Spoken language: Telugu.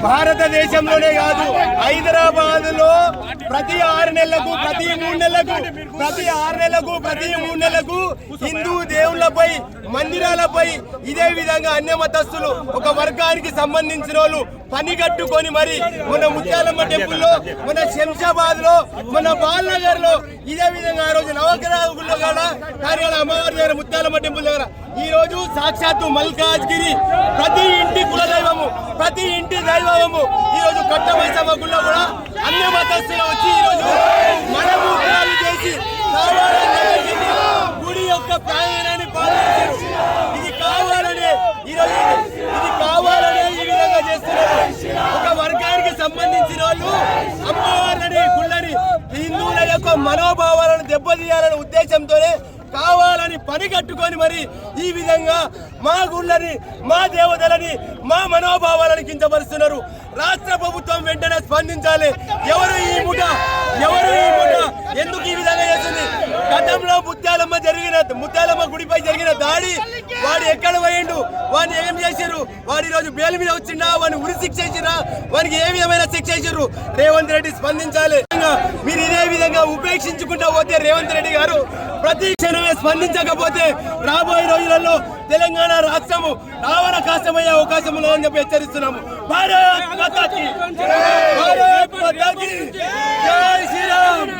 భారతదేశంలోనే కాదు, హైదరాబాద్ లో ప్రతి 6 నెలలకు ప్రతి 3 నెలలకు ప్రతి 6 నెలలకు ప్రతి 3 నెలలకు హిందూ దేవుళ్లపై మందిరాలపై ఇదే విధంగా అన్య మతస్థులు ఒక వర్గానికి సంబంధించిన వాళ్ళు పని కట్టుకొని మరి మన ముత్యాలమ్మ టెంపుల్లో, మన శంషాబాద్ లో, మన బాలనగర్ లో ఇదే విధంగా ఆ రోజు నవగ్రహ గుళ్ళో కూడా కానీ అమ్మవారి దగ్గర ముత్యాలమ్మ టెంపుల్ దగ్గర ఈ రోజు సాక్షాత్తు మల్కాజ్గిరి ప్రతి ఇంటి కులదైవము, ప్రతి ఇంటి దైవము ఈ రోజు కట్టమైసమ్మ గుళ్ళో కూడా అన్య మతస్థులు వచ్చి ఈ రోజు మనమూత్రాలు చేసి గుడి యొక్క ప్రాణాన్ని పాలించారు. ఇది కావాలనే ఈరోజు ఇది కావాలనే ఈ విధంగా చేస్తున్నారు. ఒక వర్గానికి సంబంధించిన వాళ్ళు అమ్మవారిని గుళ్ళని హిందువుల యొక్క మనోభావాలను దెబ్బతీయాలనే ఉద్దేశంతోనే కావాలని పని కట్టుకొని మరి ఈ విధంగా మా గుళ్ళని, మా దేవతలని, మా మనోభావాలను కించపరుస్తున్నారు. రాష్ట్ర ప్రభుత్వం వెంటనే స్పందించాలి. ఎవరు ఈ ముఠ ఎందుకు ఈ విధంగా చేస్తుంది? గతంలో ముత్యాలమ్మ గుడిపై జరిగిన దాడి, వాడు ఎక్కడ పోయిండు, వాడిని ఏం చేశారు, వాడు ఈరోజు బెయిల్ మీద వచ్చిండా, వాడిని ఉరి శిక్ష ఇచ్చినా, వానికి ఏ విధమైన శిక్ష ఇచ్చారు? రేవంత్ రెడ్డి స్పందించాలి. మీరు ఇదే విధంగా ఉపేక్షించుకుంటా పోతే రేవంత్ రెడ్డి గారు ప్రతి క్షణమే స్పందించకపోతే రాబోయే రోజులలో తెలంగాణ రాష్ట్రము రావణ కాష్టమయ్యే అవకాశం ఉందని చెప్పి హెచ్చరిస్తున్నాము. భారత్ మాతా కీ భారత్ మాతా కీ జై శ్రీరామ్.